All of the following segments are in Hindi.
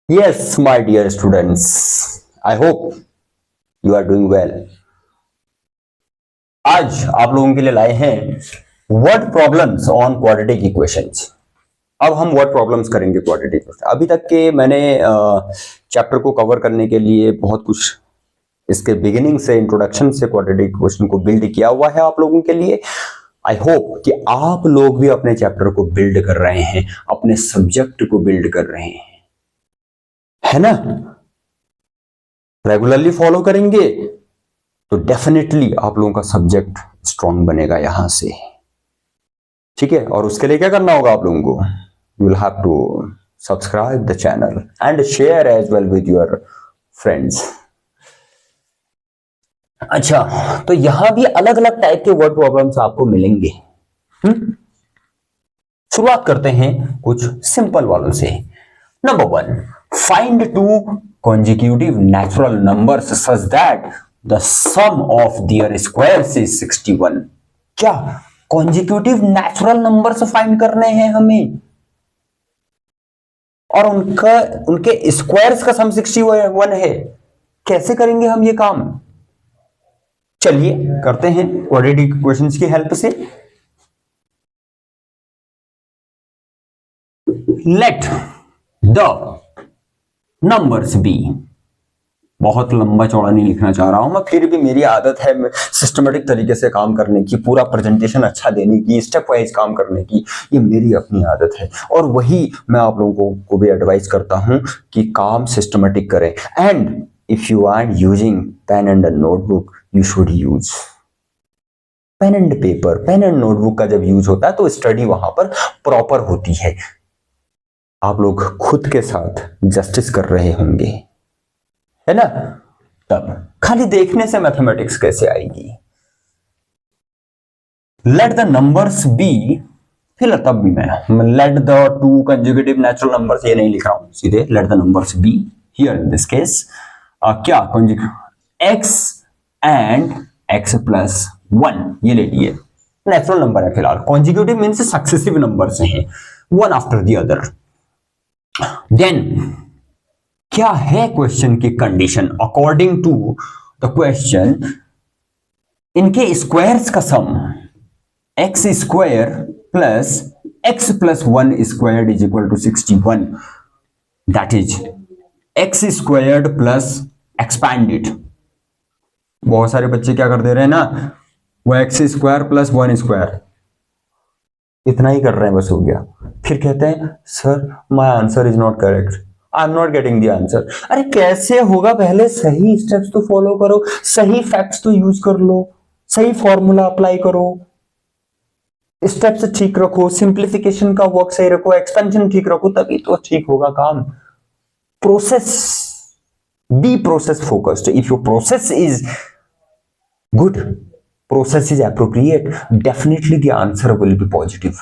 Yes, my dear students, I hope you are doing well. आज आप लोगों के लिए लाए हैं word problems on quadratic equations. अब हम वर्ड प्रॉब्लम्स करेंगे क्वाड्रेटिक इक्वेशन। अभी तक के मैंने चैप्टर को कवर करने के लिए बहुत कुछ इसके बिगिनिंग से इंट्रोडक्शन से क्वाड्रेटिक इक्वेशन को बिल्ड किया हुआ है आप लोगों के लिए। आई होप कि आप लोग भी अपने चैप्टर को बिल्ड कर रहे हैं, अपने सब्जेक्ट को बिल्ड कर रहे हैं, है ना? रेगुलरली फॉलो करेंगे तो डेफिनेटली आप लोगों का सब्जेक्ट स्ट्रांग बनेगा यहां से। ठीक है, और उसके लिए क्या करना होगा आप लोगों को? You will have to subscribe the channel and share as well with your friends. अच्छा, तो यहां भी अलग अलग टाइप के वर्ड प्रॉब्लम्स आपको मिलेंगे। शुरुआत करते हैं कुछ सिंपल वालों से। Number 1, find two consecutive natural numbers such that the sum of their squares is 61। क्या consecutive natural numbers फाइंड करने हैं हमें और उनके स्क्वायर्स का सम 61 है? कैसे करेंगे हम ये काम? चलिए करते हैं क्वाड्रेटिक इक्वेशंस की हेल्प से। लेट द नंबर्स बी, बहुत लंबा चौड़ा नहीं लिखना चाह रहा हूं मैं, फिर भी मेरी आदत है सिस्टमेटिक तरीके से काम करने की, पूरा प्रेजेंटेशन अच्छा देने की, स्टेप वाइज काम करने की, ये मेरी अपनी आदत है। और वही मैं आप लोगों को भी एडवाइस करता हूं कि काम सिस्टमेटिक करें। And if you are using pen and notebook, you should use pen and paper. Pen and notebook का जब यूज होता है तो स्टडी वहां पर प्रॉपर होती है। आप लोग खुद के साथ जस्टिस कर रहे होंगे, है ना? तब खाली देखने से मैथमेटिक्स कैसे आएगी? लेट द नंबर्स बी, फिर तब भी मैं let the two conjugative natural numbers ये नहीं लिख रहा हूं, सीधे let the numbers be here in this case क्या एक्स एंड एक्स प्लस 1 ये ले लिए, नेचुरल नंबर है फिलहाल। कॉन्जिक्यूटिव मीन्स सक्सेसिव नंबर्स हैं, one after the other. Then क्या है क्वेश्चन की condition? According to the question इनके स्क्वायर्स का sum X square plus X plus 1 squared is equal to 61। That is x squared plus expanded. बहुत सारे बच्चे क्या कर दे रहे हैं ना, वो एक्स स्क्वायर प्लस 1 स्क्वायर इतना ही कर रहे हैं, बस हो गया। फिर कहते हैं sir my answer is not correct, I am not getting the answer. अरे कैसे होगा? पहले सही स्टेप्स तो फॉलो करो, सही फैक्ट्स तो यूज कर लो, सही फॉर्मूला अप्लाई करो, स्टेप्स ठीक रखो, सिंप्लीफिकेशन का वर्क सही रखो, एक्सपेंशन ठीक रखो, तभी तो ठीक होगा काम। Process, be process focused. If your process is good, process is appropriate, definitely the answer will be positive,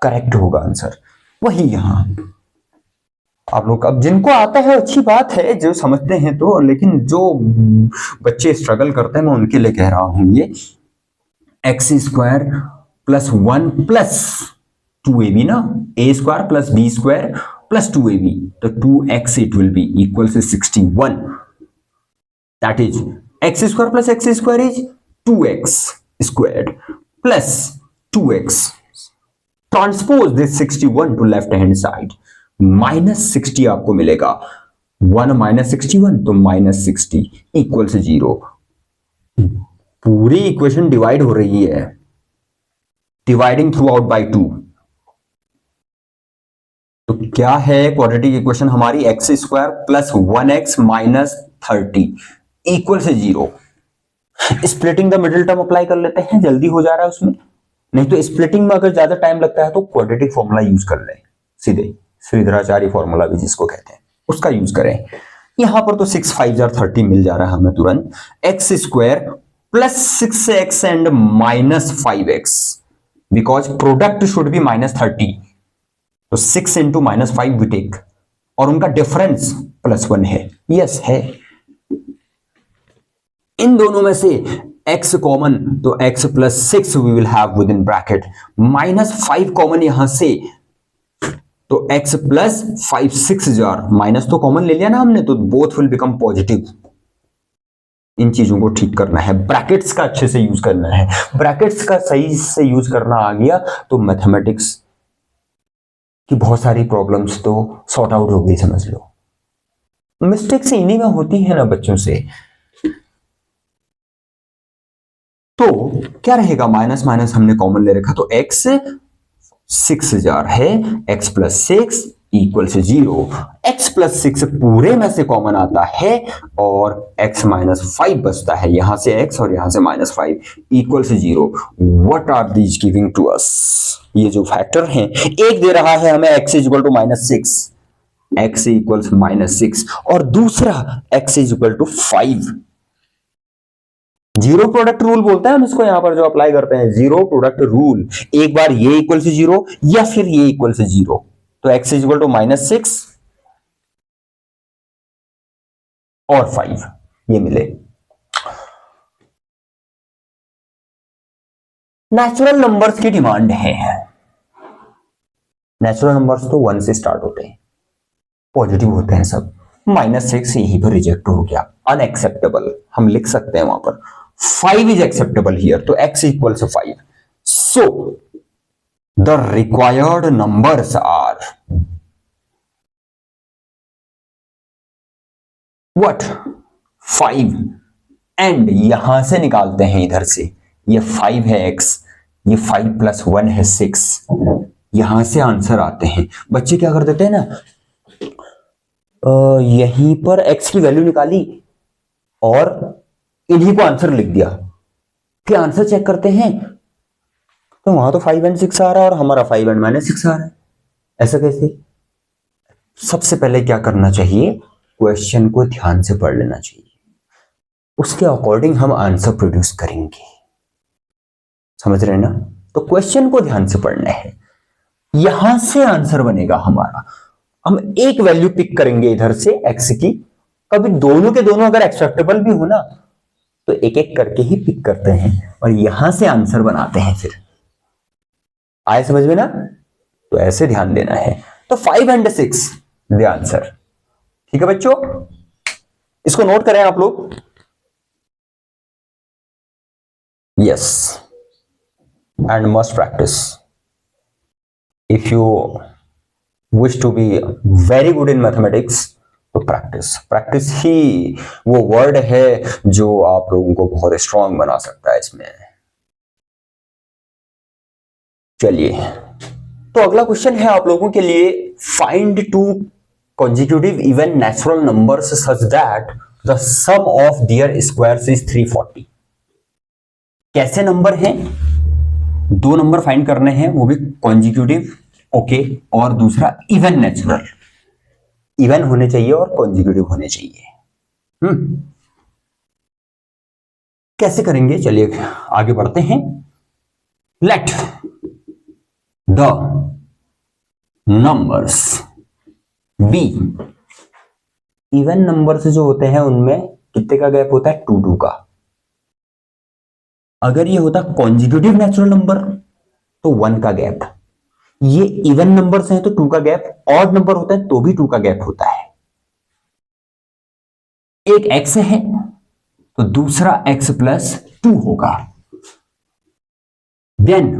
correct होगा आंसर। वही यहां आप लोग, अब जिनको आता है अच्छी बात है, जो समझते हैं तो, लेकिन जो बच्चे स्ट्रगल करते हैं मैं उनके लिए कह रहा हूं ये x square plus 1 plus 2ab ना, A square plus B square plus 2ab, तो 2x it will be equal से 61। That is X square plus X square is 2x squared plus 2x. Transpose this 61 to left hand side. minus 60 आपको मिलेगा, 1 minus 61 तो minus 60 इक्वल से 0। पूरी इक्वेशन डिवाइड हो रही है, डिवाइडिंग थ्रू आउट बाई 2। तो क्या है क्वाड्रेटिक इक्वेशन हमारी? X square plus 1x minus 30 equal से 0। Splitting the middle term apply कर लेते हैं, जल्दी हो जा रहा है उसमें। नहीं तो स्प्लिटिंग में अगर ज्यादा टाइम लगता है तो क्वाड्रेटिक फॉर्मूला यूज कर लें, सीधे श्रीधराचार्य फॉर्मूला भी जिसको कहते हैं उसका यूज करें। यहां पर तो 6 5 30 मिल जा रहा है हमें तुरंत। X square plus 6x and minus 5x, because product should be minus 30, तो 6 इंटू माइनस 5 वी टेक, और उनका डिफरेंस प्लस 1 है। यस है, इन दोनों में से x कॉमन, तो x plus 6 we will have within bracket, minus 5 common यहां से, तो x प्लस 5 6 जार, माइनस तो कॉमन ले लिया ना हमने, तो बोथ विल बिकम पॉजिटिव। इन चीजों को ठीक करना है, ब्रैकेट्स का अच्छे से यूज करना है। ब्रैकेट्स का सही से यूज करना आ गया तो मैथमेटिक्स की बहुत सारी प्रॉब्लम्स तो सॉर्ट आउट हो गई, समझ लो। मिस्टेक्स इन्हीं में होती है ना बच्चों से। तो क्या रहेगा, माइनस माइनस हमने कॉमन ले रखा, तो x 6 जार है, x प्लस 6 इक्वल से 0। x प्लस 6 पूरे में से कॉमन आता है और x माइनस 5 बचता है, यहां से x और यहां से माइनस 5 इक्वल से 0। What are these giving to us? ये जो फैक्टर हैं, एक दे रहा है हमें x equal to minus 6, x equal minus 6, और दूसरा x equal to 5। Zero product rule बोलते हैं हम इसको, यहां पर जो अप्लाई करते हैं, जीरो प्रोडक्ट रूल। एक बार ये इक्वल से 0 या फिर ये इक्वल से 0, तो x इक्वल टू माइनस 6 और 5 ये मिले। नेचुरल नंबर्स की डिमांड है। नेचुरल नंबर्स तो 1 से स्टार्ट होते हैं, पॉजिटिव होते हैं सब। माइनस 6 यहीं पर रिजेक्ट हो गया, अनएक्सेप्टेबल हम लिख सकते हैं वहां पर। 5 is acceptable here, तो x equals to 5. So the required numbers are what? 5, and यहां से निकालते हैं इधर से, ये 5 है x, ये 5 प्लस 1 है 6, यहां से आंसर आते हैं। बच्चे क्या कर देते हैं ना, यहीं पर x की वैल्यू निकाली और इन्हीं को आंसर लिख दिया, फिर आंसर चेक करते हैं तो वहां तो 5 and 6 आ रहा है और हमारा 5 and माइनस 6 आ रहा है, ऐसा कैसे? सबसे पहले क्या करना चाहिए, क्वेश्चन को ध्यान से पढ़ लेना चाहिए, उसके अकॉर्डिंग हम आंसर प्रोड्यूस करेंगे, समझ रहे हैं ना? तो क्वेश्चन को ध्यान से पढ़ना है, यहां से आंसर बनेगा हमारा। हम एक वैल्यू पिक करेंगे इधर से x की, कभी दोनों के दोनों अगर एक्सेप्टेबल भी हो ना तो एक एक करके ही पिक करते हैं और यहां से आंसर बनाते हैं। फिर आए समझ में ना? तो ऐसे ध्यान देना है। तो 5 and 6 द आंसर। ठीक है बच्चों, इसको नोट करें आप लोग। Yes, and must practice if you wish to be very good in mathematics. तो प्रैक्टिस ही वो वर्ड है जो आप लोगों को बहुत स्ट्रांग बना सकता है इसमें। चलिए, तो अगला क्वेश्चन है आप लोगों के लिए, find two consecutive even natural numbers such that the sum of their squares is 340। कैसे नंबर हैं? दो नंबर फाइंड करने हैं, वो भी कॉन्जिक्यूटिव, ओके, और दूसरा इवन नेचुरल। इवन होने चाहिए और कॉन्जिक्यूटिव होने चाहिए। कैसे करेंगे, चलिए आगे बढ़ते हैं। Let the numbers be, even numbers जो होते हैं उनमें कितने का गैप होता है? 2 का। अगर ये होता कॉन्जिक्यूटिव नेचुरल नंबर तो 1 का गैप। ये इवन नंबर्स हैं तो 2 का गैप, ऑड नंबर होता है तो भी 2 का गैप होता है। एक x है तो दूसरा x प्लस 2 होगा। Then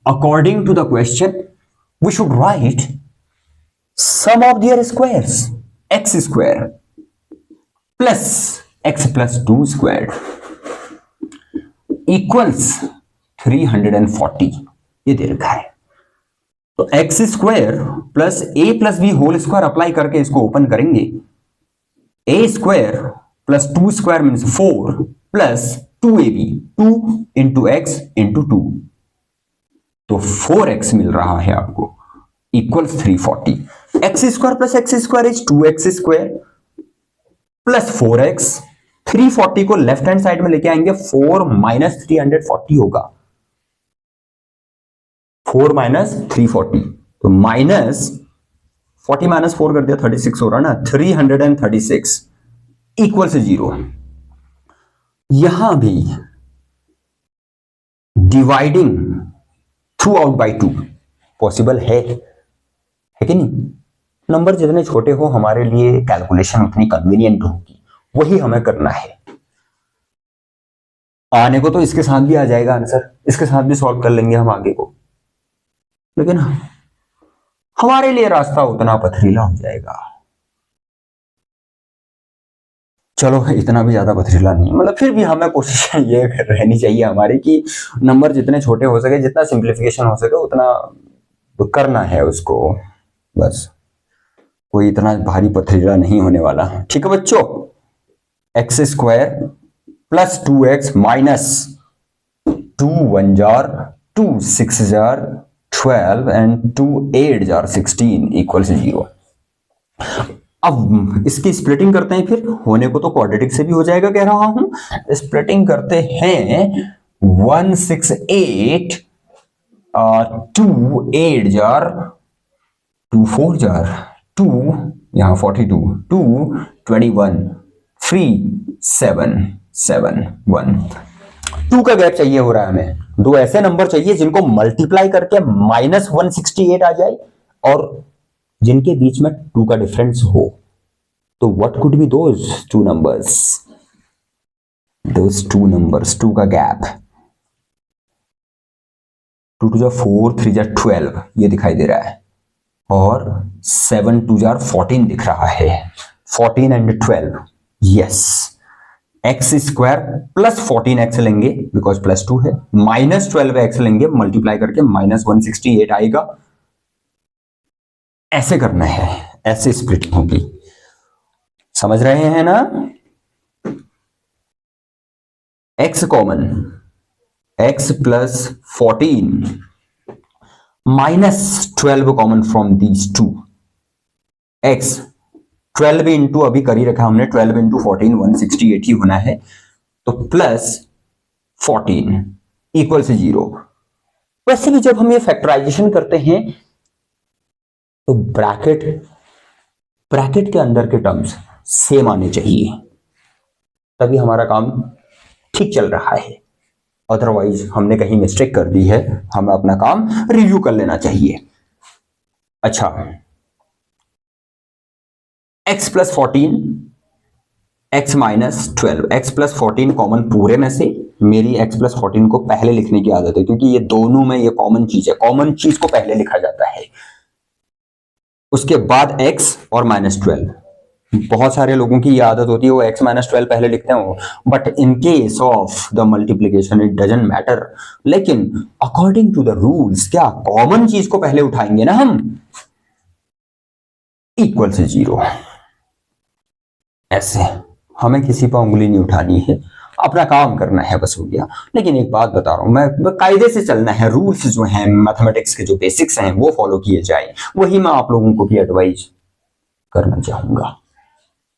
according to the question we should write sum of their squares, x square plus x plus 2 square equals 340। ये दे रखा है, तो X square plus A plus B whole square apply करके इसको ओपन करेंगे। A square plus 2 square means 4 plus 2ab, 2 into X into 2, तो 4x मिल रहा है आपको equals 340। X square plus X square is 2x square plus 4x। 340 को लेफ्ट हैंड साइड में लेके आएंगे, 4 माइनस 340 होगा, 4 माइनस 340, तो माइनस 40 माइनस 4 कर दिया 36 हो रहा ना, 336 इक्वल से 0। यहां भी dividing through out by 2 possible है कि कि नहीं? नंबर जितने छोटे हो हमारे लिए कैलकुलेशन उतनी कन्वीनियंट होगी, वही हमें करना है। आने को तो इसके साथ भी आ जाएगा आंसर, इसके साथ भी सॉल्व कर लेंगे हम आगे को, लेकिन हमारे लिए रास्ता उतना पथरीला हो जाएगा। चलो इतना भी ज्यादा पथरीला नहीं, मतलब फिर भी हमें कोशिश ये रहनी चाहिए हमारी कि नंबर जितने छोटे हो सके, जितना सिंप्लीफिकेशन हो सके उतना करना है उसको, बस कोई इतना भारी पथरीला नहीं होने वाला। ठीक है बच्चों, x square plus 2x minus 2 1 jar 2 6 jar 12 and 2 8 jar 16 equal से 0। अब इसकी स्प्लिटिंग करते हैं, फिर होने को तो क्वाड्रेटिक से भी हो जाएगा कह रहा हूं। स्प्लिटिंग करते हैं 168 2 8 जार 2 4 जार 2 यहां 42 2 21 3 7 7 1 2 का गैप चाहिए हो रहा है हमें। दो ऐसे नंबर चाहिए जिनको मल्टीप्लाई करके -168 आ जाए और जिनके बीच में 2 का डिफरेंस हो। तो what could be those two numbers? Those two numbers, 2 का गैप, 2 2 4 3 12 ये दिखाई दे रहा है, और 7 2 14 दिख रहा है। 14 and 12, yes. X square plus 14x लेंगे बिकॉज प्लस 2 है, माइनस 12x लेंगे मल्टीप्लाई करके -168 आएगा। ऐसे करना है, ऐसे स्प्लिटिंग होगी, समझ रहे हैं ना? x common, x plus 14 minus 12 common from these two. x 12 into अभी कर ही रखा हमने, 12 इंटू 14 168 ही होना है, तो प्लस 14 इक्वल से 0। वैसे भी जब हम ये फैक्टराइजेशन करते हैं तो ब्रैकेट के अंदर के टर्म्स सेम आने चाहिए, तभी हमारा काम ठीक चल रहा है। अदरवाइज हमने कहीं मिस्टेक कर दी है, हमें अपना काम रिव्यू कर लेना चाहिए। अच्छा, x plus 14 x minus 12, x plus 14 common पूरे में से, मेरी x प्लस 14 को पहले लिखने की आदत है क्योंकि ये दोनों में ये कॉमन चीज है, कॉमन चीज को पहले लिखा जाता है, उसके बाद x और -12। बहुत सारे लोगों की ये आदत होती है वो x -12 पहले लिखते हो, but in case of the multiplication it doesn't matter. लेकिन अकॉर्डिंग टू द रूल्स क्या कॉमन चीज को पहले उठाएंगे ना हम, इक्वल से 0। ऐसे हमें किसी पर उंगली नहीं उठानी है, अपना काम करना है, बस हो गया। लेकिन एक बात बता रहा हूं मैं, कायदे से चलना है, रूल्स जो हैं मैथमेटिक्स के जो बेसिक्स हैं वो फॉलो किए जाए, वही मैं आप लोगों को भी एडवाइज करना चाहूंगा।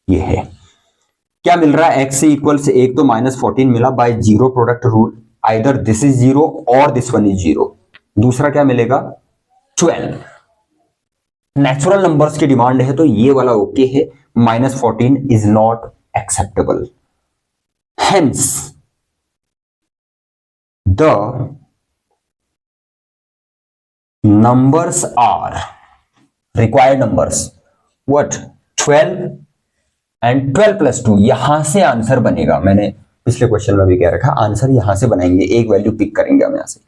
ये है क्या मिल रहा है, x से इक्वल से एक तो -14 मिला by zero product rule, either this is 0 और दिस वन इज 0। दूसरा क्या मिलेगा, 12। नेचुरल नंबर्स की डिमांड है तो ये वाला ओके है, -14 is not acceptable, hence the numbers are required numbers what 12 and 12 plus 2। यहां से आंसर बनेगा, मैंने पिछले क्वेश्चन में भी कह रखा, आंसर यहां से बनाएंगे, एक वैल्यू पिक करेंगे हम यहां से,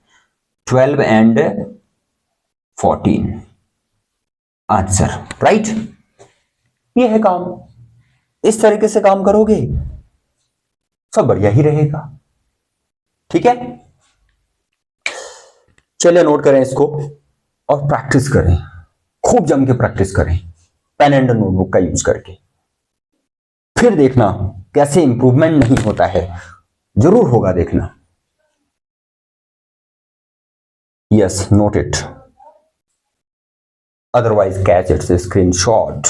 12 एंड 14 आंसर, राइट। ये है काम, इस तरीके से काम करोगे सब बढ़िया ही रहेगा, ठीक है। चलिए नोट करें इसको और प्रैक्टिस करें, खूब जम के प्रैक्टिस करें पेन एंड नोटबुक का यूज करके, फिर देखना कैसे इंप्रूवमेंट नहीं होता है, जरूर होगा देखना। Yes, note it, otherwise catch its screenshot.